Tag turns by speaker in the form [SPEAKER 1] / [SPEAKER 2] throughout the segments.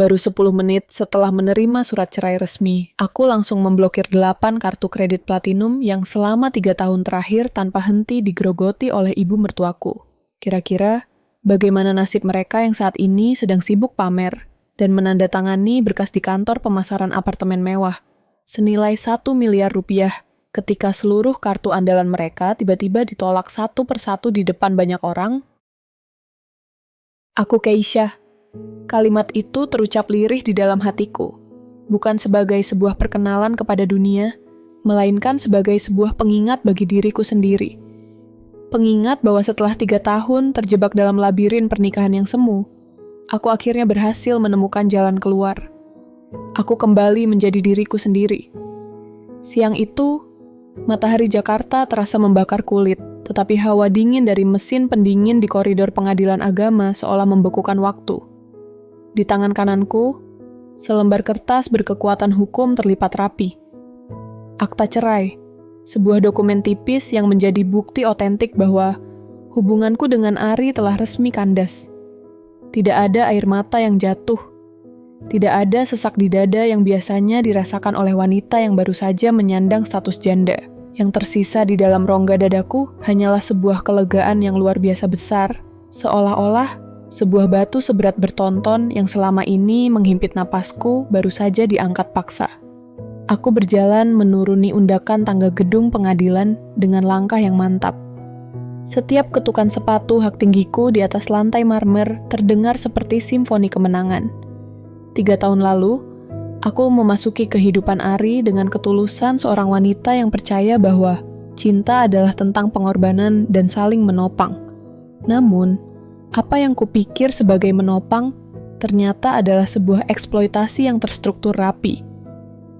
[SPEAKER 1] Baru 10 menit setelah menerima surat cerai resmi, aku langsung memblokir 8 kartu kredit platinum yang selama 3 tahun terakhir tanpa henti digerogoti oleh ibu mertuaku. Kira-kira, bagaimana nasib mereka yang saat ini sedang sibuk pamer dan menandatangani berkas di kantor pemasaran apartemen mewah senilai 1 miliar rupiah ketika seluruh kartu andalan mereka tiba-tiba ditolak satu persatu di depan banyak orang? Aku Keisha. Kalimat itu terucap lirih di dalam hatiku, bukan sebagai sebuah perkenalan kepada dunia, melainkan sebagai sebuah pengingat bagi diriku sendiri. Pengingat bahwa setelah 3 tahun terjebak dalam labirin pernikahan yang semu, aku akhirnya berhasil menemukan jalan keluar. Aku kembali menjadi diriku sendiri. Siang itu, matahari Jakarta terasa membakar kulit, tetapi hawa dingin dari mesin pendingin di koridor pengadilan agama seolah membekukan waktu. Di tangan kananku, selembar kertas berkekuatan hukum terlipat rapi. Akta cerai, sebuah dokumen tipis yang menjadi bukti otentik bahwa hubunganku dengan Ari telah resmi kandas. Tidak ada air mata yang jatuh. Tidak ada sesak di dada yang biasanya dirasakan oleh wanita yang baru saja menyandang status janda. Yang tersisa di dalam rongga dadaku hanyalah sebuah kelegaan yang luar biasa besar, seolah-olah sebuah batu seberat bertonton yang selama ini menghimpit napasku baru saja diangkat paksa. Aku berjalan menuruni undakan tangga gedung pengadilan dengan langkah yang mantap. Setiap ketukan sepatu hak tinggiku di atas lantai marmer terdengar seperti simfoni kemenangan. 3 tahun lalu, aku memasuki kehidupan Ari dengan ketulusan seorang wanita yang percaya bahwa cinta adalah tentang pengorbanan dan saling menopang. Namun, apa yang kupikir sebagai menopang, ternyata adalah sebuah eksploitasi yang terstruktur rapi.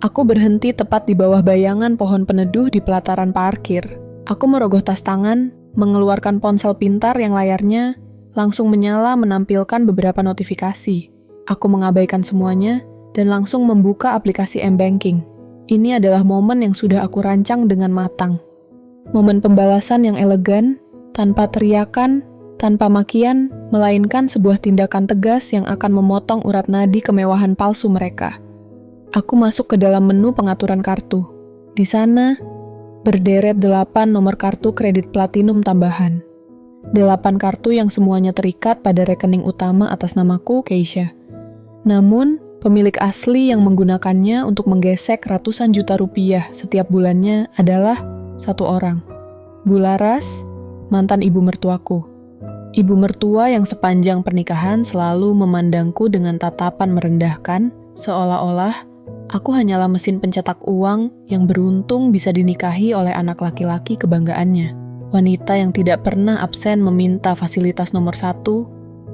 [SPEAKER 1] Aku berhenti tepat di bawah bayangan pohon peneduh di pelataran parkir. Aku merogoh tas tangan, mengeluarkan ponsel pintar yang layarnya langsung menyala menampilkan beberapa notifikasi. Aku mengabaikan semuanya dan langsung membuka aplikasi M-Banking. Ini adalah momen yang sudah aku rancang dengan matang. Momen pembalasan yang elegan, tanpa teriakan, tanpa makian, melainkan sebuah tindakan tegas yang akan memotong urat nadi kemewahan palsu mereka. Aku masuk ke dalam menu pengaturan kartu. Di sana, berderet 8 nomor kartu kredit platinum tambahan. 8 kartu yang semuanya terikat pada rekening utama atas namaku, Keisha. Namun, pemilik asli yang menggunakannya untuk menggesek ratusan juta rupiah setiap bulannya adalah satu orang. Bu Laras, mantan ibu mertuaku. Ibu mertua yang sepanjang pernikahan selalu memandangku dengan tatapan merendahkan, seolah-olah aku hanyalah mesin pencetak uang yang beruntung bisa dinikahi oleh anak laki-laki kebanggaannya. Wanita yang tidak pernah absen meminta fasilitas nomor 1,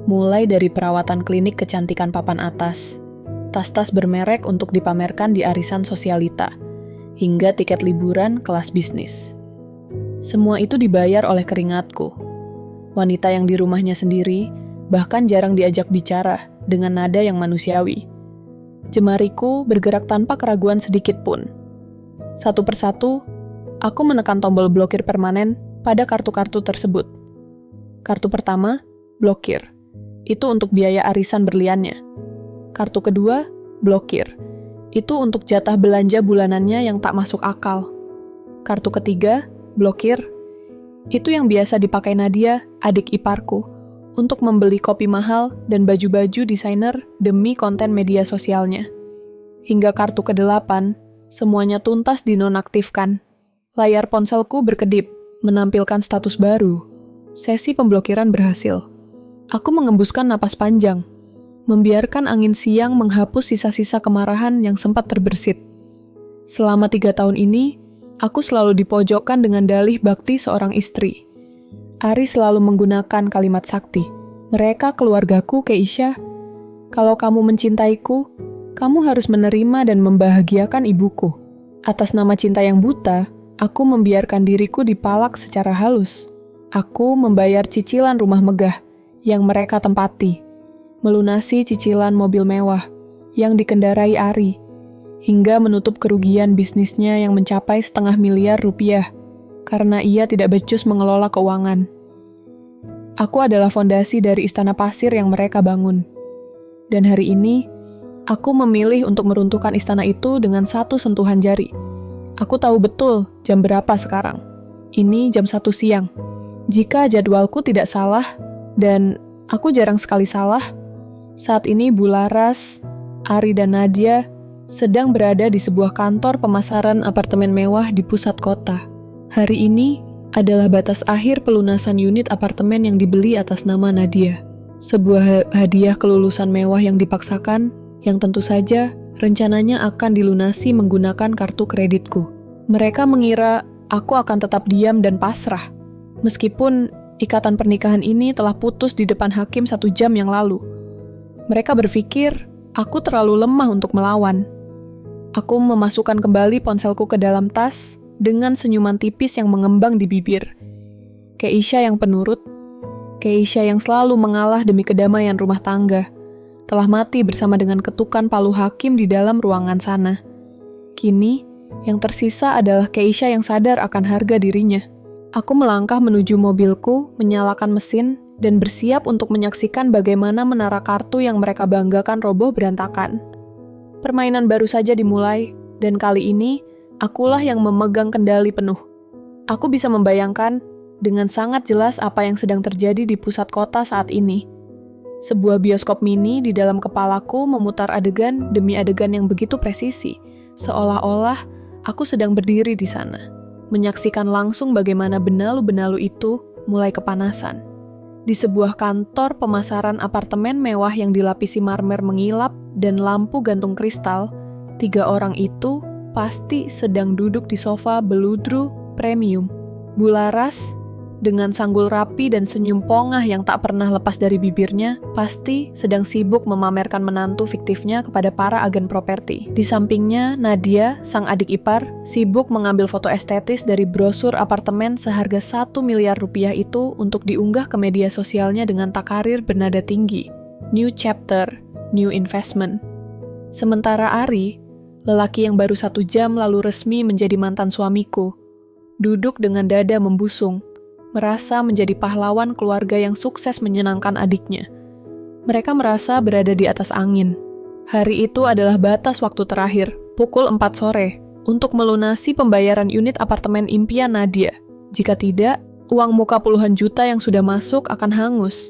[SPEAKER 1] mulai dari perawatan klinik kecantikan papan atas, tas-tas bermerek untuk dipamerkan di arisan sosialita, hingga tiket liburan kelas bisnis. Semua itu dibayar oleh keringatku. Wanita yang di rumahnya sendiri bahkan jarang diajak bicara dengan nada yang manusiawi. Jemariku bergerak tanpa keraguan sedikit pun. Satu persatu, aku menekan tombol blokir permanen pada kartu-kartu tersebut. Kartu pertama, blokir. Itu untuk biaya arisan berliannya. Kartu kedua, blokir. Itu untuk jatah belanja bulanannya yang tak masuk akal. Kartu ketiga, blokir. Itu yang biasa dipakai Nadia, adik iparku, untuk membeli kopi mahal dan baju-baju desainer demi konten media sosialnya. Hingga kartu ke-8, semuanya tuntas dinonaktifkan. Layar ponselku berkedip, menampilkan status baru. Sesi pemblokiran berhasil. Aku mengembuskan napas panjang, membiarkan angin siang menghapus sisa-sisa kemarahan yang sempat terbersit. Selama 3 tahun ini, aku selalu dipojokkan dengan dalih bakti seorang istri. Ari selalu menggunakan kalimat sakti. Mereka keluargaku, Keisha. Kalau kamu mencintaiku, kamu harus menerima dan membahagiakan ibuku. Atas nama cinta yang buta, aku membiarkan diriku dipalak secara halus. Aku membayar cicilan rumah megah yang mereka tempati, melunasi cicilan mobil mewah yang dikendarai Ari, hingga menutup kerugian bisnisnya yang mencapai 500 miliar rupiah karena ia tidak becus mengelola keuangan. Aku adalah fondasi dari istana pasir yang mereka bangun. Dan hari ini, Aku memilih untuk meruntuhkan istana itu dengan satu sentuhan jari. Aku tahu betul jam berapa sekarang. Ini jam 1 siang. Jika jadwalku tidak salah, dan aku jarang sekali salah, saat ini Bularas, Ari dan Nadia sedang berada di sebuah kantor pemasaran apartemen mewah di pusat kota. Hari ini adalah batas akhir pelunasan unit apartemen yang dibeli atas nama Nadia. Sebuah hadiah kelulusan mewah yang dipaksakan, yang tentu saja rencananya akan dilunasi menggunakan kartu kreditku. Mereka mengira aku akan tetap diam dan pasrah, meskipun ikatan pernikahan ini telah putus di depan hakim 1 jam yang lalu. Mereka berpikir aku terlalu lemah untuk melawan. Aku memasukkan kembali ponselku ke dalam tas dengan senyuman tipis yang mengembang di bibir. Keisha yang penurut, Keisha yang selalu mengalah demi kedamaian rumah tangga, telah mati bersama dengan ketukan palu hakim di dalam ruangan sana. Kini, yang tersisa adalah Keisha yang sadar akan harga dirinya. Aku melangkah menuju mobilku, menyalakan mesin, dan bersiap untuk menyaksikan bagaimana menara kartu yang mereka banggakan roboh berantakan. Permainan baru saja dimulai, dan kali ini, akulah yang memegang kendali penuh. Aku bisa membayangkan dengan sangat jelas apa yang sedang terjadi di pusat kota saat ini. Sebuah bioskop mini di dalam kepalaku memutar adegan demi adegan yang begitu presisi, seolah-olah aku sedang berdiri di sana, menyaksikan langsung bagaimana benalu-benalu itu mulai kepanasan. Di sebuah kantor pemasaran apartemen mewah yang dilapisi marmer mengilap dan lampu gantung kristal, 3 orang itu pasti sedang duduk di sofa beludru premium. Bularas, dengan sanggul rapi dan senyum pongah yang tak pernah lepas dari bibirnya, pasti sedang sibuk memamerkan menantu fiktifnya kepada para agen properti. Di sampingnya, Nadia, sang adik ipar, sibuk mengambil foto estetis dari brosur apartemen seharga 1 miliar rupiah itu untuk diunggah ke media sosialnya dengan takarir bernada tinggi. New chapter, new investment. Sementara Ari, lelaki yang baru 1 jam lalu resmi menjadi mantan suamiku, duduk dengan dada membusung, merasa menjadi pahlawan keluarga yang sukses menyenangkan adiknya. Mereka merasa berada di atas angin. Hari itu adalah batas waktu terakhir, pukul 4 sore, untuk melunasi pembayaran unit apartemen impian Nadia. Jika tidak, uang muka puluhan juta yang sudah masuk akan hangus.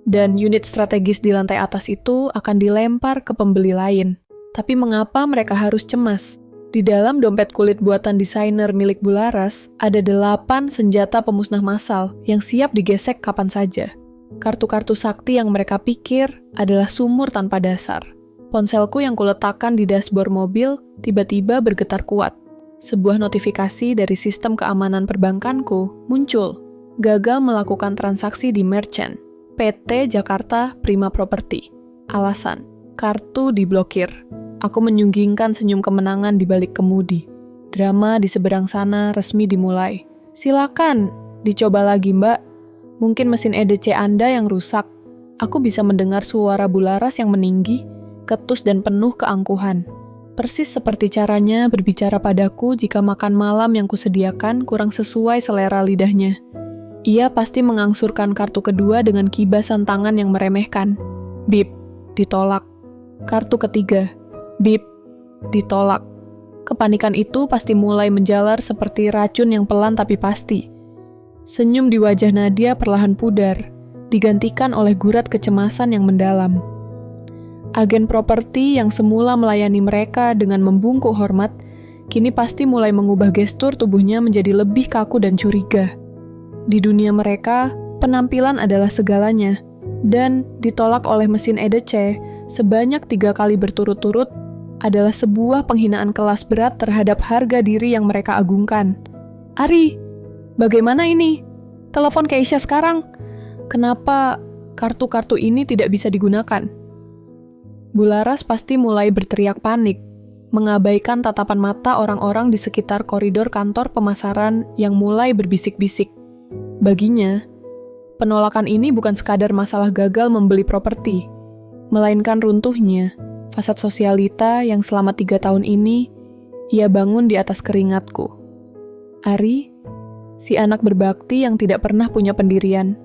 [SPEAKER 1] Dan unit strategis di lantai atas itu akan dilempar ke pembeli lain. Tapi mengapa mereka harus cemas? Di dalam dompet kulit buatan desainer milik Bularas, ada 8 senjata pemusnah massal yang siap digesek kapan saja. Kartu-kartu sakti yang mereka pikir adalah sumur tanpa dasar. Ponselku yang kuletakkan di dashboard mobil tiba-tiba bergetar kuat. Sebuah notifikasi dari sistem keamanan perbankanku muncul. Gagal melakukan transaksi di merchant. PT Jakarta Prima Property. Alasan, kartu diblokir. Aku menyunggingkan senyum kemenangan di balik kemudi. Drama di seberang sana resmi dimulai. Silakan, dicoba lagi mbak. Mungkin mesin EDC Anda yang rusak. Aku bisa mendengar suara Bularas yang meninggi, ketus dan penuh keangkuhan. Persis seperti caranya berbicara padaku jika makan malam yang kusediakan kurang sesuai selera lidahnya. Ia pasti mengangsurkan kartu kedua dengan kibasan tangan yang meremehkan. Bip, ditolak. Kartu ketiga. Bip, ditolak. Kepanikan itu pasti mulai menjalar seperti racun yang pelan tapi pasti. Senyum di wajah Nadia perlahan pudar, digantikan oleh gurat kecemasan yang mendalam. Agen properti yang semula melayani mereka dengan membungkuk hormat, kini pasti mulai mengubah gestur tubuhnya menjadi lebih kaku dan curiga. Di dunia mereka, penampilan adalah segalanya, dan ditolak oleh mesin EDC sebanyak 3 kali berturut-turut adalah sebuah penghinaan kelas berat terhadap harga diri yang mereka agungkan. Ari, bagaimana ini? Telepon Keisha sekarang. Kenapa kartu-kartu ini tidak bisa digunakan? Bularas pasti mulai berteriak panik, mengabaikan tatapan mata orang-orang di sekitar koridor kantor pemasaran yang mulai berbisik-bisik. Baginya, penolakan ini bukan sekadar masalah gagal membeli properti, melainkan runtuhnya fasad sosialita yang selama 3 tahun ini ia bangun di atas keringatku. Ari, si anak berbakti yang tidak pernah punya pendirian,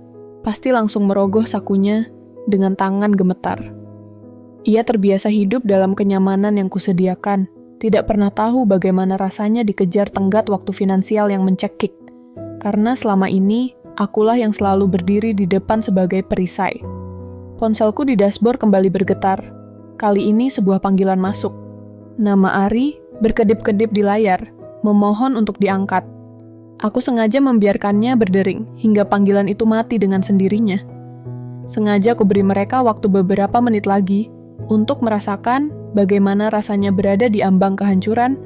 [SPEAKER 1] pasti langsung merogoh sakunya dengan tangan gemetar. Ia terbiasa hidup dalam kenyamanan yang kusediakan, tidak pernah tahu bagaimana rasanya dikejar tenggat waktu finansial yang mencekik. Karena selama ini, akulah yang selalu berdiri di depan sebagai perisai. Ponselku di dashboard kembali bergetar. Kali ini sebuah panggilan masuk. Nama Ari berkedip-kedip di layar, memohon untuk diangkat. Aku sengaja membiarkannya berdering hingga panggilan itu mati dengan sendirinya. Sengaja aku beri mereka waktu beberapa menit lagi untuk merasakan bagaimana rasanya berada di ambang kehancuran,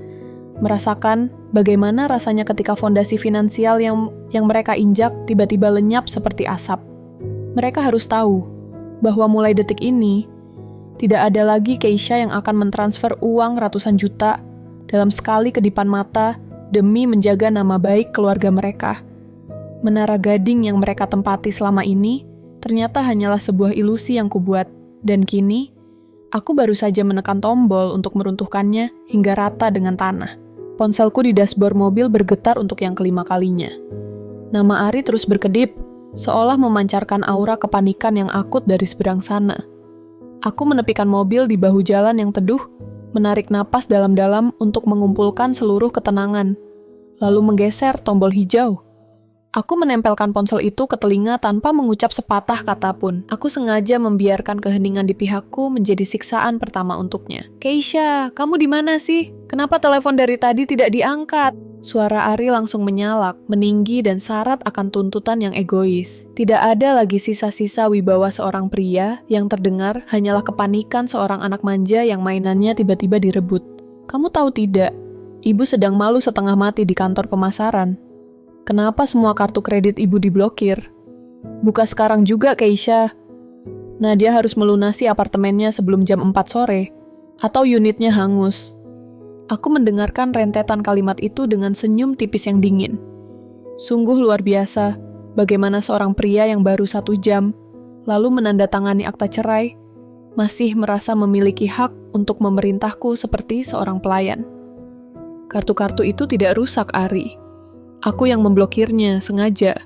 [SPEAKER 1] merasakan bagaimana rasanya ketika fondasi finansial yang mereka injak tiba-tiba lenyap seperti asap. Mereka harus tahu bahwa mulai detik ini, tidak ada lagi Keisha yang akan mentransfer uang ratusan juta dalam sekali kedipan mata demi menjaga nama baik keluarga mereka. Menara Gading yang mereka tempati selama ini ternyata hanyalah sebuah ilusi yang kubuat, dan kini aku baru saja menekan tombol untuk meruntuhkannya hingga rata dengan tanah. Ponselku di dashboard mobil bergetar untuk yang kelima kalinya. Nama Ari terus berkedip, seolah memancarkan aura kepanikan yang akut dari seberang sana. Aku menepikan mobil di bahu jalan yang teduh, menarik napas dalam-dalam untuk mengumpulkan seluruh ketenangan, lalu menggeser tombol hijau. Aku menempelkan ponsel itu ke telinga tanpa mengucap sepatah kata pun. Aku sengaja membiarkan keheningan di pihakku menjadi siksaan pertama untuknya. Keisha, kamu di mana sih? Kenapa telepon dari tadi tidak diangkat? Suara Ari langsung menyalak, meninggi dan syarat akan tuntutan yang egois. Tidak ada lagi sisa-sisa wibawa seorang pria, yang terdengar hanyalah kepanikan seorang anak manja yang mainannya tiba-tiba direbut. Kamu tahu tidak, ibu sedang malu setengah mati di kantor pemasaran. Kenapa semua kartu kredit ibu diblokir? Buka sekarang juga, Keisha. Nadia harus melunasi apartemennya sebelum jam 4 sore, atau unitnya hangus. Aku mendengarkan rentetan kalimat itu dengan senyum tipis yang dingin. Sungguh luar biasa, bagaimana seorang pria yang baru 1 jam, lalu menandatangani akta cerai, masih merasa memiliki hak untuk memerintahku seperti seorang pelayan. Kartu-kartu itu tidak rusak, Ari. Aku yang memblokirnya sengaja,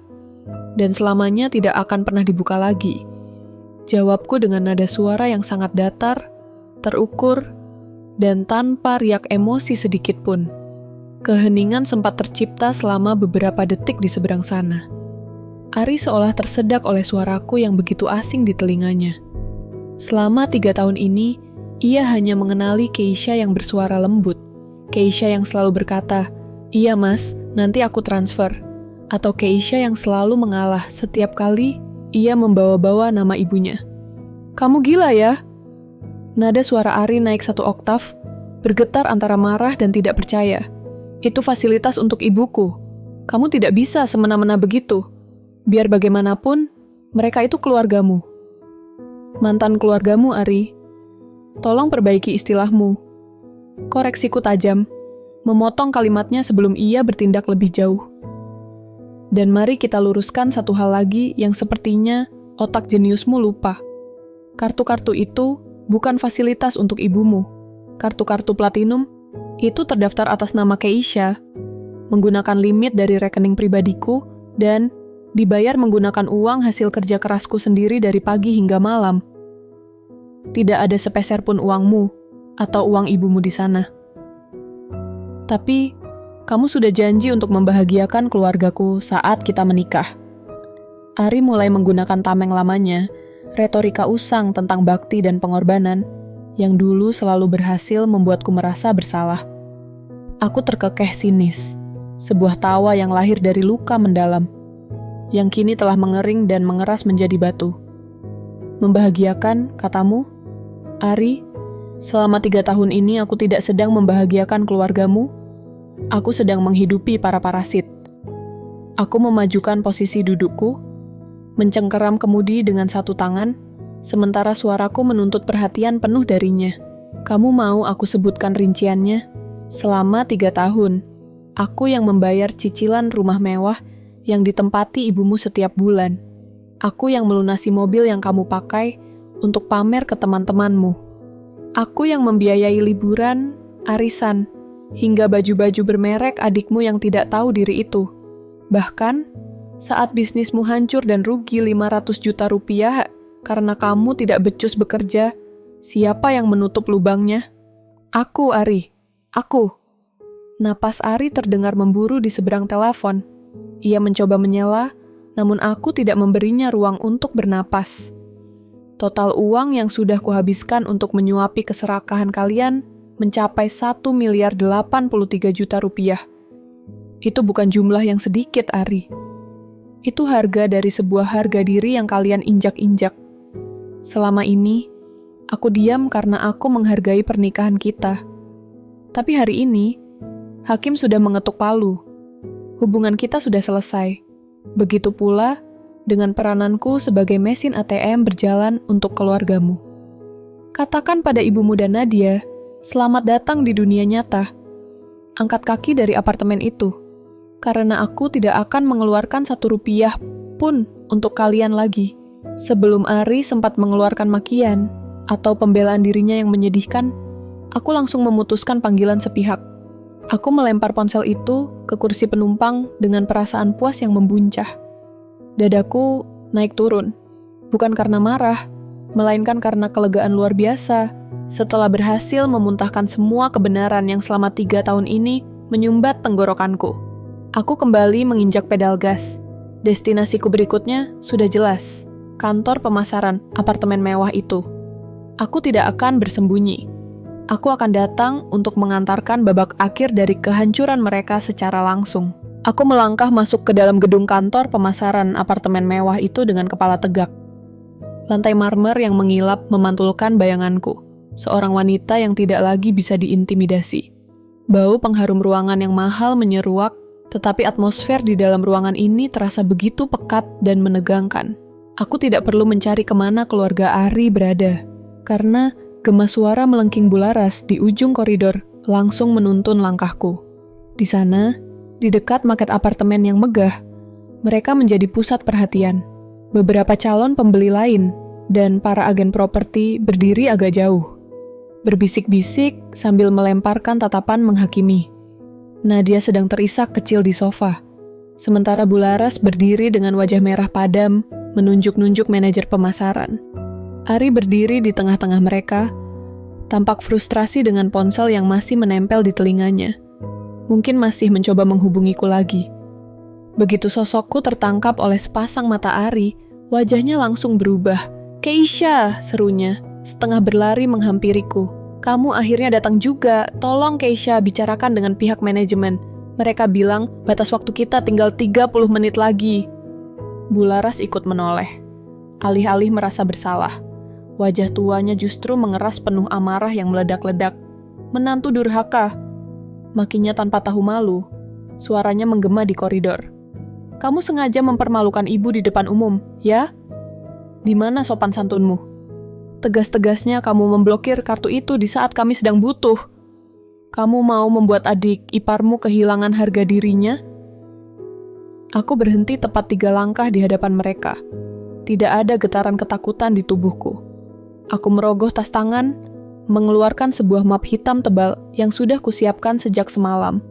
[SPEAKER 1] dan selamanya tidak akan pernah dibuka lagi. Jawabku dengan nada suara yang sangat datar, terukur, dan tanpa riak emosi sedikit pun. Keheningan sempat tercipta selama beberapa detik di seberang sana. Ari seolah tersedak oleh suaraku yang begitu asing di telinganya. Selama 3 tahun ini, ia hanya mengenali Keisha yang bersuara lembut. Keisha yang selalu berkata, "Iya mas, nanti aku transfer." Atau Keisha yang selalu mengalah setiap kali ia membawa-bawa nama ibunya. "Kamu gila ya?" Nada suara Ari naik 1 oktav, bergetar antara marah dan tidak percaya. "Itu fasilitas untuk ibuku. Kamu tidak bisa semena-mena begitu. Biar bagaimanapun, mereka itu keluargamu. Mantan keluargamu, Ari. Tolong perbaiki istilahmu." Koreksiku tajam, memotong kalimatnya sebelum ia bertindak lebih jauh. Dan mari kita luruskan satu hal lagi yang sepertinya otak jeniusmu lupa. Kartu-kartu itu bukan fasilitas untuk ibumu. Kartu-kartu platinum itu terdaftar atas nama Keisha, menggunakan limit dari rekening pribadiku, dan dibayar menggunakan uang hasil kerja kerasku sendiri dari pagi hingga malam. Tidak ada sepeser pun uangmu atau uang ibumu di sana. Tapi, kamu sudah janji untuk membahagiakan keluargaku saat kita menikah. Ari mulai menggunakan tameng lamanya, retorika usang tentang bakti dan pengorbanan, yang dulu selalu berhasil membuatku merasa bersalah. Aku terkekeh sinis, sebuah tawa yang lahir dari luka mendalam, yang kini telah mengering dan mengeras menjadi batu. Membahagiakan, katamu? Ari, selama 3 tahun ini aku tidak sedang membahagiakan keluargamu. Aku sedang menghidupi para parasit. Aku memajukan posisi dudukku, mencengkeram kemudi dengan 1 tangan, sementara suaraku menuntut perhatian penuh darinya. Kamu mau aku sebutkan rinciannya? Selama 3 tahun, aku yang membayar cicilan rumah mewah yang ditempati ibumu setiap bulan. Aku yang melunasi mobil yang kamu pakai untuk pamer ke teman-temanmu. Aku yang membiayai liburan, arisan, hingga baju-baju bermerek adikmu yang tidak tahu diri itu. Bahkan, saat bisnismu hancur dan rugi 500 juta rupiah karena kamu tidak becus bekerja, Siapa yang menutup lubangnya? Aku, Ari. Aku. Napas Ari terdengar memburu di seberang telepon. Ia mencoba menyela, namun aku tidak memberinya ruang untuk bernapas. Total uang yang sudah kuhabiskan untuk menyuapi keserakahan kalian mencapai 1.083 juta rupiah. Itu bukan jumlah yang sedikit, Ari. Itu harga dari sebuah harga diri yang kalian injak-injak. Selama ini, aku diam karena aku menghargai pernikahan kita. Tapi hari ini, hakim sudah mengetuk palu. Hubungan kita sudah selesai. Begitu pula dengan perananku sebagai mesin ATM berjalan untuk keluargamu. Katakan pada ibumu dan Nadia, selamat datang di dunia nyata. Angkat kaki dari apartemen itu. Karena aku tidak akan mengeluarkan 1 rupiah pun untuk kalian lagi. Sebelum Ari sempat mengeluarkan makian atau pembelaan dirinya yang menyedihkan, aku langsung memutuskan panggilan sepihak. Aku melempar ponsel itu ke kursi penumpang dengan perasaan puas yang membuncah. Dadaku naik turun, bukan karena marah, melainkan karena kelegaan luar biasa setelah berhasil memuntahkan semua kebenaran yang selama 3 tahun ini menyumbat tenggorokanku. Aku kembali menginjak pedal gas. Destinasiku berikutnya sudah jelas, kantor pemasaran apartemen mewah itu. Aku tidak akan bersembunyi. Aku akan datang untuk mengantarkan babak akhir dari kehancuran mereka secara langsung. Aku melangkah masuk ke dalam gedung kantor pemasaran apartemen mewah itu dengan kepala tegak. Lantai marmer yang mengilap memantulkan bayanganku, seorang wanita yang tidak lagi bisa diintimidasi. Bau pengharum ruangan yang mahal menyeruak, tetapi atmosfer di dalam ruangan ini terasa begitu pekat dan menegangkan. Aku tidak perlu mencari kemana keluarga Ari berada, karena gema suara melengking bularas di ujung koridor langsung menuntun langkahku. Di sana, di dekat market apartemen yang megah, mereka menjadi pusat perhatian. Beberapa calon pembeli lain dan para agen properti berdiri agak jauh, berbisik-bisik sambil melemparkan tatapan menghakimi. Nadia sedang terisak kecil di sofa, sementara Bularas berdiri dengan wajah merah padam, menunjuk-nunjuk manajer pemasaran. Ari berdiri di tengah-tengah mereka, tampak frustrasi dengan ponsel yang masih menempel di telinganya. Mungkin masih mencoba menghubungiku lagi. Begitu sosokku tertangkap oleh sepasang mata Ari, wajahnya langsung berubah. "Keisha!" serunya, setengah berlari menghampiriku. "Kamu akhirnya datang juga. Tolong Keisha bicarakan dengan pihak manajemen. Mereka bilang batas waktu kita tinggal 30 menit lagi." Bularas ikut menoleh. Alih-alih merasa bersalah, wajah tuanya justru mengeras penuh amarah yang meledak-ledak. "Menantu durhaka!" Makinya tanpa tahu malu. Suaranya menggema di koridor. "Kamu sengaja mempermalukan ibu di depan umum, ya? Di mana sopan santunmu? Tegas-tegasnya kamu memblokir kartu itu di saat kami sedang butuh. Kamu mau membuat adik iparmu kehilangan harga dirinya?" Aku berhenti tepat 3 langkah di hadapan mereka. Tidak ada getaran ketakutan di tubuhku. Aku merogoh tas tangan, mengeluarkan sebuah map hitam tebal yang sudah kusiapkan sejak semalam.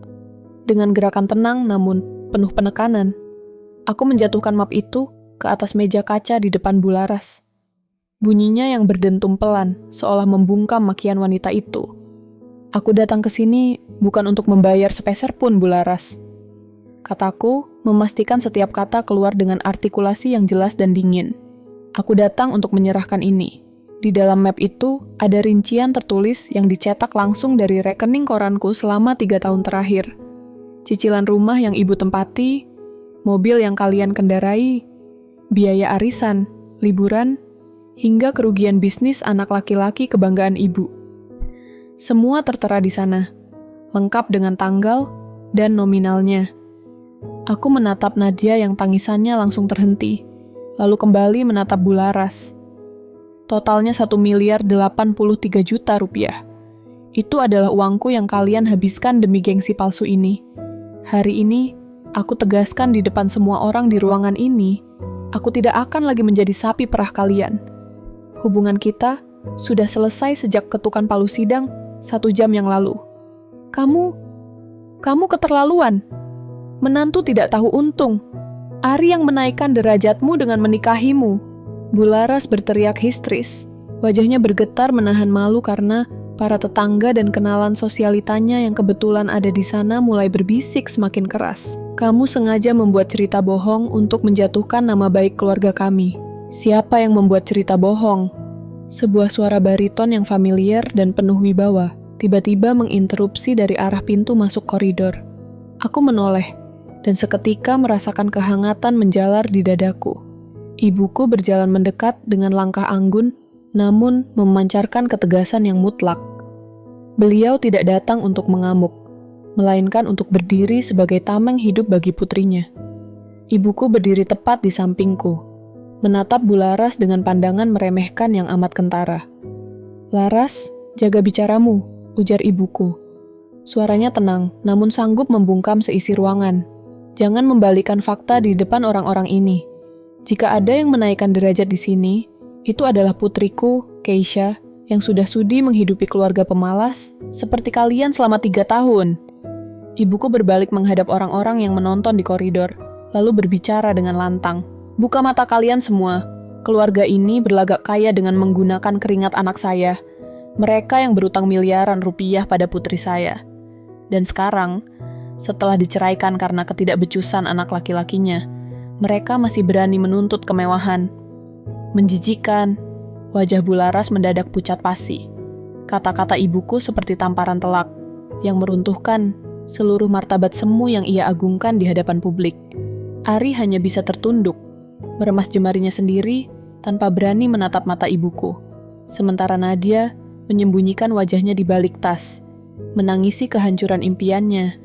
[SPEAKER 1] Dengan gerakan tenang namun penuh penekanan, aku menjatuhkan map itu ke atas meja kaca di depan Bularas. Bunyinya yang berdentum pelan, seolah membungkam makian wanita itu. "Aku datang ke sini bukan untuk membayar sepeser pun, Bularas," kataku, memastikan setiap kata keluar dengan artikulasi yang jelas dan dingin. "Aku datang untuk menyerahkan ini." Di dalam map itu, ada rincian tertulis yang dicetak langsung dari rekening koranku selama 3 tahun terakhir. Cicilan rumah yang ibu tempati, mobil yang kalian kendarai, biaya arisan, liburan, hingga kerugian bisnis anak laki-laki kebanggaan ibu. Semua tertera di sana, lengkap dengan tanggal dan nominalnya. Aku menatap Nadia yang tangisannya langsung terhenti, lalu kembali menatap Bularas. Totalnya 1.083 juta rupiah. Itu adalah uangku yang kalian habiskan demi gengsi palsu ini. Hari ini, aku tegaskan di depan semua orang di ruangan ini, aku tidak akan lagi menjadi sapi perah kalian. Hubungan kita sudah selesai sejak ketukan palu sidang 1 jam yang lalu. Kamu keterlaluan. Menantu tidak tahu untung. Ari yang menaikkan derajatmu dengan menikahimu. Bularas berteriak histeris. Wajahnya bergetar menahan malu karena para tetangga dan kenalan sosialitanya yang kebetulan ada di sana mulai berbisik semakin keras. Kamu sengaja membuat cerita bohong untuk menjatuhkan nama baik keluarga kami. Siapa yang membuat cerita bohong? Sebuah suara bariton yang familiar dan penuh wibawa tiba-tiba menginterupsi dari arah pintu masuk koridor. Aku menoleh dan seketika merasakan kehangatan menjalar di dadaku. Ibuku berjalan mendekat dengan langkah anggun, namun memancarkan ketegasan yang mutlak. Beliau tidak datang untuk mengamuk, melainkan untuk berdiri sebagai tameng hidup bagi putrinya. Ibuku berdiri tepat di sampingku, menatap Bularas dengan pandangan meremehkan yang amat kentara. "Laras, jaga bicaramu," ujar ibuku. Suaranya tenang, namun sanggup membungkam seisi ruangan. "Jangan membalikan fakta di depan orang-orang ini. Jika ada yang menaikkan derajat di sini, itu adalah putriku, Keisha, yang sudah sudi menghidupi keluarga pemalas seperti kalian selama 3 tahun. Ibuku berbalik menghadap orang-orang yang menonton di koridor, lalu berbicara dengan lantang. "Buka mata kalian semua. Keluarga ini berlagak kaya dengan menggunakan keringat anak saya. Mereka yang berutang miliaran rupiah pada putri saya. Dan sekarang, setelah diceraikan karena ketidakbecusan anak laki-lakinya, mereka masih berani menuntut kemewahan. Menjijikan." Wajah Bularas mendadak pucat pasi. Kata-kata ibuku seperti tamparan telak yang meruntuhkan seluruh martabat semu yang ia agungkan di hadapan publik. Ari hanya bisa tertunduk, meremas jemarinya sendiri tanpa berani menatap mata ibuku. Sementara Nadia menyembunyikan wajahnya di balik tas, menangisi kehancuran impiannya,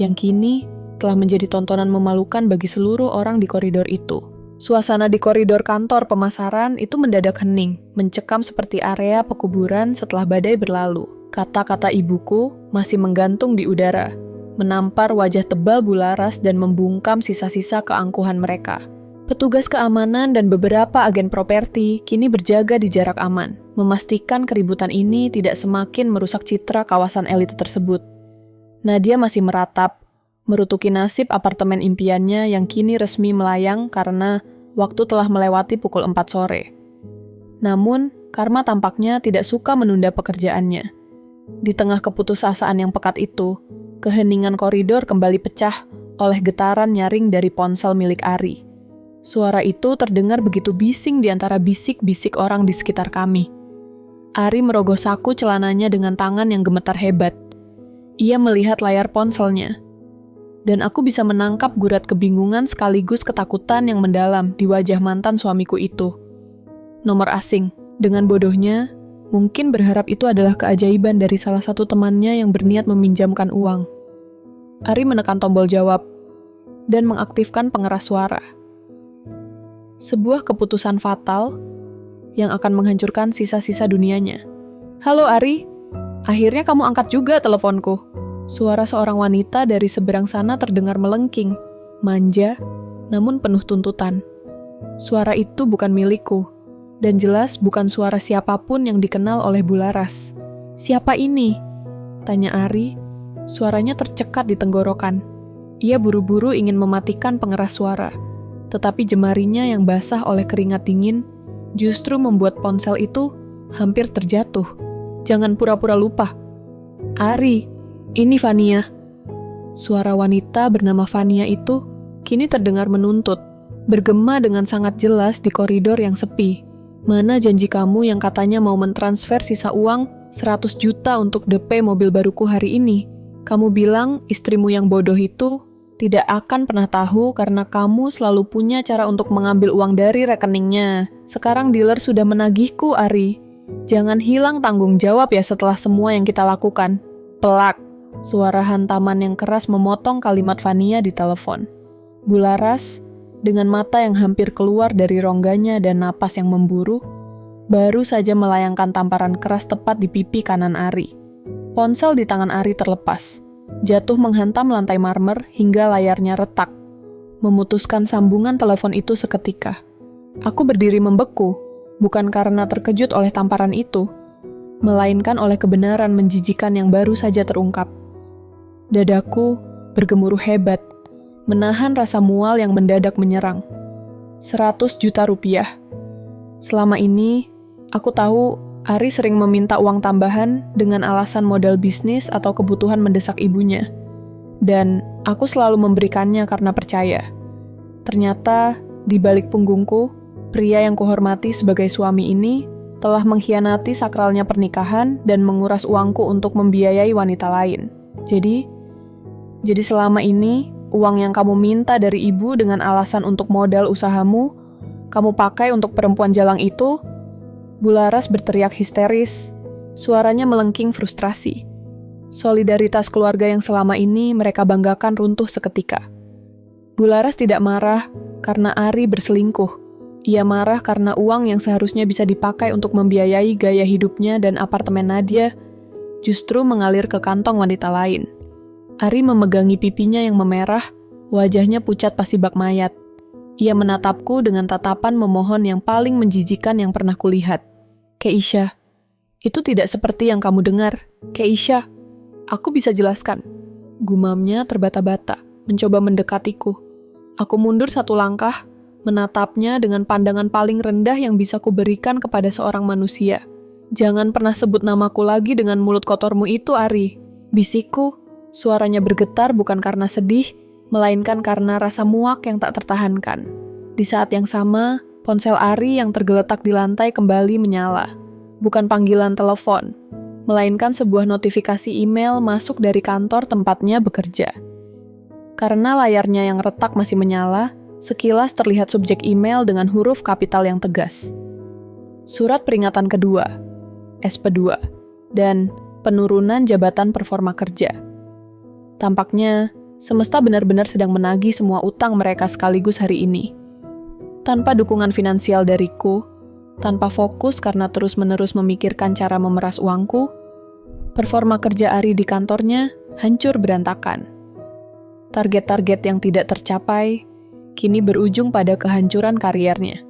[SPEAKER 1] yang kini telah menjadi tontonan memalukan bagi seluruh orang di koridor itu. Suasana di koridor kantor pemasaran itu mendadak hening, mencekam seperti area pekuburan setelah badai berlalu. Kata-kata ibuku masih menggantung di udara, menampar wajah tebal Bularas dan membungkam sisa-sisa keangkuhan mereka. Petugas keamanan dan beberapa agen properti kini berjaga di jarak aman, memastikan keributan ini tidak semakin merusak citra kawasan elit tersebut. Nadia masih meratap, merutuki nasib apartemen impiannya yang kini resmi melayang karena waktu telah melewati pukul 4 sore. Namun, Karma tampaknya tidak suka menunda pekerjaannya. Di tengah keputusasaan yang pekat itu, keheningan koridor kembali pecah oleh getaran nyaring dari ponsel milik Ari. Suara itu terdengar begitu bising di antara bisik-bisik orang di sekitar kami. Ari merogoh saku celananya dengan tangan yang gemetar hebat. Ia melihat layar ponselnya, dan aku bisa menangkap gurat kebingungan sekaligus ketakutan yang mendalam di wajah mantan suamiku itu. Nomor asing. Dengan bodohnya, mungkin berharap itu adalah keajaiban dari salah satu temannya yang berniat meminjamkan uang. Ari menekan tombol jawab dan mengaktifkan pengeras suara. Sebuah keputusan fatal yang akan menghancurkan sisa-sisa dunianya. "Halo Ari, akhirnya kamu angkat juga teleponku." Suara seorang wanita dari seberang sana terdengar melengking, manja, namun penuh tuntutan. Suara itu bukan milikku, dan jelas bukan suara siapapun yang dikenal oleh Bularas. "Siapa ini?" tanya Ari. Suaranya tercekat di tenggorokan. Ia buru-buru ingin mematikan pengeras suara, tetapi jemarinya yang basah oleh keringat dingin justru membuat ponsel itu hampir terjatuh. "Jangan pura-pura lupa. Ari, ini Vania." Suara wanita bernama Vania itu kini terdengar menuntut, bergema dengan sangat jelas di koridor yang sepi. "Mana janji kamu yang katanya mau mentransfer sisa uang 100 juta untuk DP mobil baruku hari ini? Kamu bilang istrimu yang bodoh itu tidak akan pernah tahu karena kamu selalu punya cara untuk mengambil uang dari rekeningnya. Sekarang dealer sudah menagihku, Ari. Jangan hilang tanggung jawab ya setelah semua yang kita lakukan." Pelak. Suara hantaman yang keras memotong kalimat Vania di telepon. Bularas, dengan mata yang hampir keluar dari rongganya dan napas yang memburu, baru saja melayangkan tamparan keras tepat di pipi kanan Ari. Ponsel di tangan Ari terlepas, jatuh menghantam lantai marmer hingga layarnya retak, memutuskan sambungan telepon itu seketika. Aku berdiri membeku, bukan karena terkejut oleh tamparan itu, melainkan oleh kebenaran menjijikan yang baru saja terungkap. Dadaku bergemuruh hebat, menahan rasa mual yang mendadak menyerang. 100 juta rupiah. Selama ini, Aku tahu Ari sering meminta uang tambahan dengan alasan modal bisnis atau kebutuhan mendesak ibunya. Dan aku selalu memberikannya karena percaya. Ternyata, di balik punggungku, pria yang kuhormati sebagai suami ini telah mengkhianati sakralnya pernikahan dan menguras uangku untuk membiayai wanita lain. Jadi selama ini, uang yang kamu minta dari ibu dengan alasan untuk modal usahamu, kamu pakai untuk perempuan jalang itu. Bularas berteriak histeris, suaranya melengking frustrasi. Solidaritas keluarga yang selama ini mereka banggakan runtuh seketika. Bularas tidak marah karena Ari berselingkuh. Ia marah karena uang yang seharusnya bisa dipakai untuk membiayai gaya hidupnya dan apartemen Nadia justru mengalir ke kantong wanita lain. Ari memegangi pipinya yang memerah, wajahnya pucat pasi bak mayat. Ia menatapku dengan tatapan memohon yang paling menjijikan yang pernah kulihat. Keisha, itu tidak seperti yang kamu dengar. Keisha, aku bisa jelaskan. Gumamnya terbata-bata, mencoba mendekatiku. Aku mundur satu langkah, menatapnya dengan pandangan paling rendah yang bisa kuberikan kepada seorang manusia. Jangan pernah sebut namaku lagi dengan mulut kotormu itu, Ari. Bisikku, suaranya bergetar bukan karena sedih, melainkan karena rasa muak yang tak tertahankan. Di saat yang sama, ponsel Ari yang tergeletak di lantai kembali menyala. Bukan panggilan telepon, melainkan sebuah notifikasi email masuk dari kantor tempatnya bekerja. Karena layarnya yang retak masih menyala, sekilas terlihat subjek email dengan huruf kapital yang tegas. Surat peringatan kedua, SP2, dan penurunan jabatan performa kerja. Tampaknya, semesta benar-benar sedang menagih semua utang mereka sekaligus hari ini. Tanpa dukungan finansial dariku, tanpa fokus karena terus-menerus memikirkan cara memeras uangku, performa kerja Ari di kantornya hancur berantakan. Target-target yang tidak tercapai kini berujung pada kehancuran kariernya.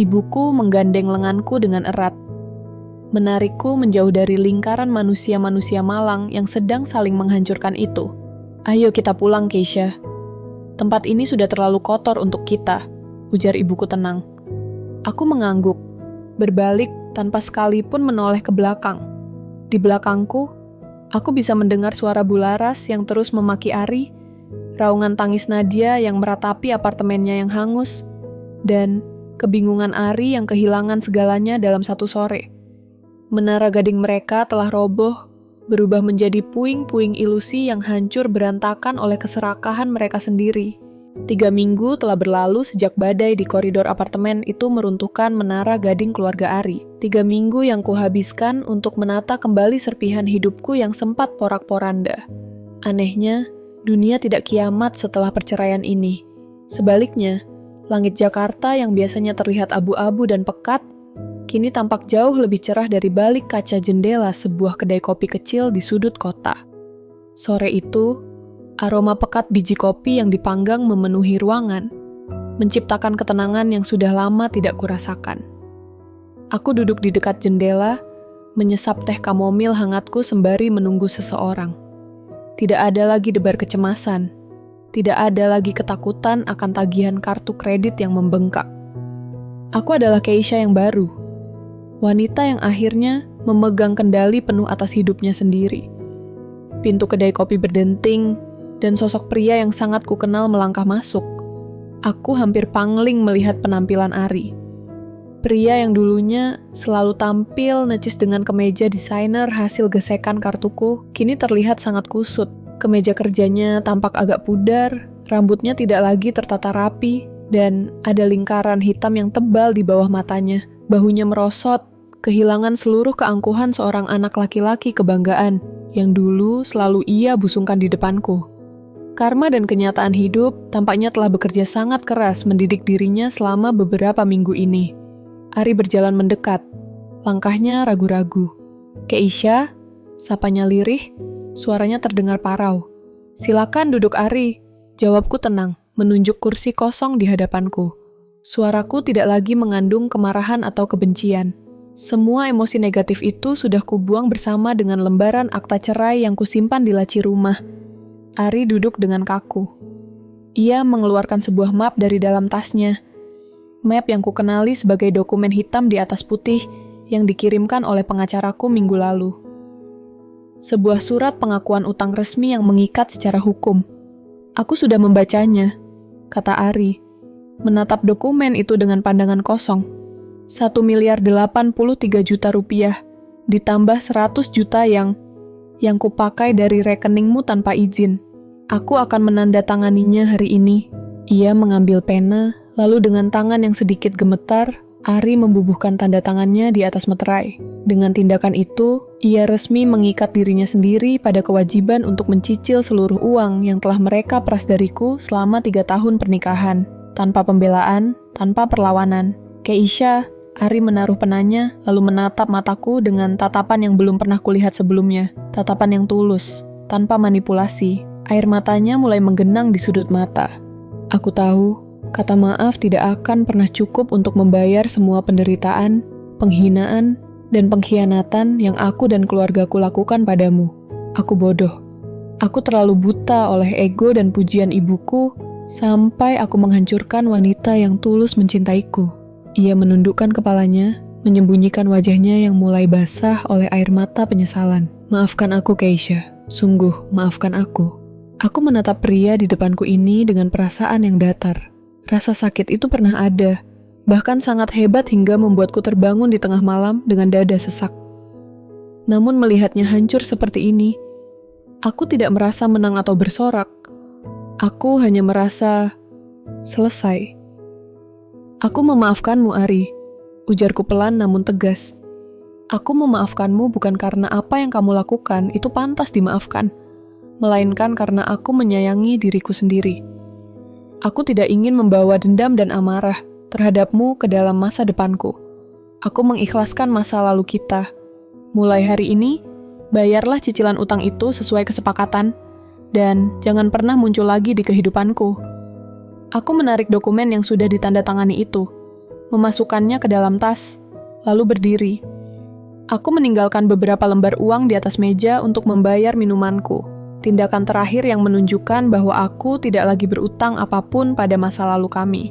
[SPEAKER 1] Ibuku menggandeng lenganku dengan erat, menarikku menjauh dari lingkaran manusia-manusia malang yang sedang saling menghancurkan itu. Ayo kita pulang, Keisha. Tempat ini sudah terlalu kotor untuk kita, ujar ibuku tenang. Aku mengangguk, berbalik tanpa sekalipun menoleh ke belakang. Di belakangku, aku bisa mendengar suara Bularas yang terus memaki Ari, raungan tangis Nadia yang meratapi apartemennya yang hangus, dan kebingungan Ari yang kehilangan segalanya dalam satu sore. Menara gading mereka telah roboh, berubah menjadi puing-puing ilusi yang hancur berantakan oleh keserakahan mereka sendiri. 3 minggu telah berlalu sejak badai di koridor apartemen itu meruntuhkan menara gading keluarga Ari. 3 minggu yang kuhabiskan untuk menata kembali serpihan hidupku yang sempat porak-poranda. Anehnya, dunia tidak kiamat setelah perceraian ini. Sebaliknya, langit Jakarta yang biasanya terlihat abu-abu dan pekat, kini tampak jauh lebih cerah dari balik kaca jendela sebuah kedai kopi kecil di sudut kota. Sore itu, aroma pekat biji kopi yang dipanggang memenuhi ruangan, menciptakan ketenangan yang sudah lama tidak kurasakan. Aku duduk di dekat jendela, menyesap teh kamomil hangatku sembari menunggu seseorang. Tidak ada lagi debar kecemasan, tidak ada lagi ketakutan akan tagihan kartu kredit yang membengkak. Aku adalah Keisha yang baru, wanita yang akhirnya memegang kendali penuh atas hidupnya sendiri. Pintu kedai kopi berdenting, dan sosok pria yang sangat kukenal melangkah masuk. Aku hampir pangling melihat penampilan Ari. Pria yang dulunya selalu tampil necis dengan kemeja desainer hasil gesekan kartuku, kini terlihat sangat kusut. Kemeja kerjanya tampak agak pudar, rambutnya tidak lagi tertata rapi, dan ada lingkaran hitam yang tebal di bawah matanya. Bahunya merosot, kehilangan seluruh keangkuhan seorang anak laki-laki kebanggaan yang dulu selalu ia busungkan di depanku. Karma dan kenyataan hidup tampaknya telah bekerja sangat keras mendidik dirinya selama beberapa minggu ini. Ari berjalan mendekat, langkahnya ragu-ragu. Keisha, sapanya lirih, suaranya terdengar parau. Silakan duduk Ari, jawabku tenang, menunjuk kursi kosong di hadapanku. Suaraku tidak lagi mengandung kemarahan atau kebencian. Semua emosi negatif itu sudah kubuang bersama dengan lembaran akta cerai yang kusimpan di laci rumah. Ari duduk dengan kaku. Ia mengeluarkan sebuah map dari dalam tasnya. Map yang kukenali sebagai dokumen hitam di atas putih yang dikirimkan oleh pengacaraku minggu lalu. Sebuah surat pengakuan utang resmi yang mengikat secara hukum. Aku sudah membacanya, kata Ari, menatap dokumen itu dengan pandangan kosong. 1.083 juta rupiah, ditambah 100 juta yang kupakai dari rekeningmu tanpa izin. Aku akan menandatanganinya hari ini. Ia mengambil pena, lalu dengan tangan yang sedikit gemetar, Ari membubuhkan tanda tangannya di atas meterai. Dengan tindakan itu, ia resmi mengikat dirinya sendiri pada kewajiban untuk mencicil seluruh uang yang telah mereka peras dariku selama 3 tahun pernikahan, tanpa pembelaan, tanpa perlawanan. Keisha, Ari menaruh penanya, lalu menatap mataku dengan tatapan yang belum pernah kulihat sebelumnya. Tatapan yang tulus, tanpa manipulasi. Air matanya mulai menggenang di sudut mata. Aku tahu, kata maaf tidak akan pernah cukup untuk membayar semua penderitaan, penghinaan, dan pengkhianatan yang aku dan keluargaku lakukan padamu. Aku bodoh. Aku terlalu buta oleh ego dan pujian ibuku, sampai aku menghancurkan wanita yang tulus mencintaiku. Ia menundukkan kepalanya, menyembunyikan wajahnya yang mulai basah oleh air mata penyesalan. Maafkan aku, Keisha. Sungguh, maafkan aku. Aku menatap pria di depanku ini dengan perasaan yang datar. Rasa sakit itu pernah ada, bahkan sangat hebat hingga membuatku terbangun di tengah malam dengan dada sesak. Namun melihatnya hancur seperti ini, aku tidak merasa menang atau bersorak. Aku hanya merasa selesai. Aku memaafkanmu, Ari, ujarku pelan namun tegas. Aku memaafkanmu bukan karena apa yang kamu lakukan itu pantas dimaafkan, melainkan karena aku menyayangi diriku sendiri. Aku tidak ingin membawa dendam dan amarah terhadapmu ke dalam masa depanku. Aku mengikhlaskan masa lalu kita. Mulai hari ini, bayarlah cicilan utang itu sesuai kesepakatan, dan jangan pernah muncul lagi di kehidupanku. Aku menarik dokumen yang sudah ditandatangani itu, memasukkannya ke dalam tas, lalu berdiri. Aku meninggalkan beberapa lembar uang di atas meja untuk membayar minumanku. Tindakan terakhir yang menunjukkan bahwa aku tidak lagi berutang apapun pada masa lalu kami.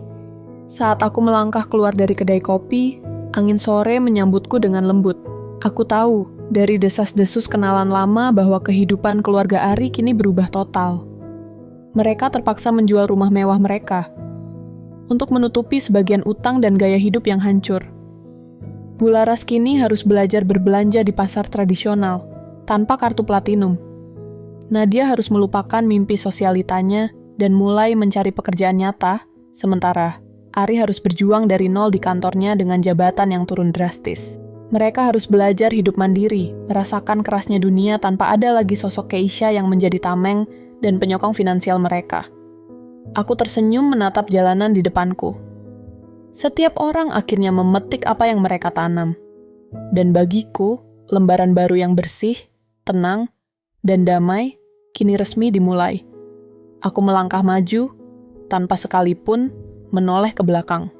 [SPEAKER 1] Saat aku melangkah keluar dari kedai kopi, angin sore menyambutku dengan lembut. Aku tahu dari desas-desus kenalan lama bahwa kehidupan keluarga Ari kini berubah total. Mereka terpaksa menjual rumah mewah mereka untuk menutupi sebagian utang dan gaya hidup yang hancur. Bularas kini harus belajar berbelanja di pasar tradisional, tanpa kartu platinum. Nadia harus melupakan mimpi sosialitanya dan mulai mencari pekerjaan nyata, sementara Ari harus berjuang dari nol di kantornya dengan jabatan yang turun drastis. Mereka harus belajar hidup mandiri, merasakan kerasnya dunia tanpa ada lagi sosok Keisha yang menjadi tameng dan penyokong finansial mereka. Aku tersenyum menatap jalanan di depanku. Setiap orang akhirnya memetik apa yang mereka tanam. Dan bagiku, lembaran baru yang bersih, tenang, dan damai kini resmi dimulai. Aku melangkah maju, tanpa sekalipun menoleh ke belakang.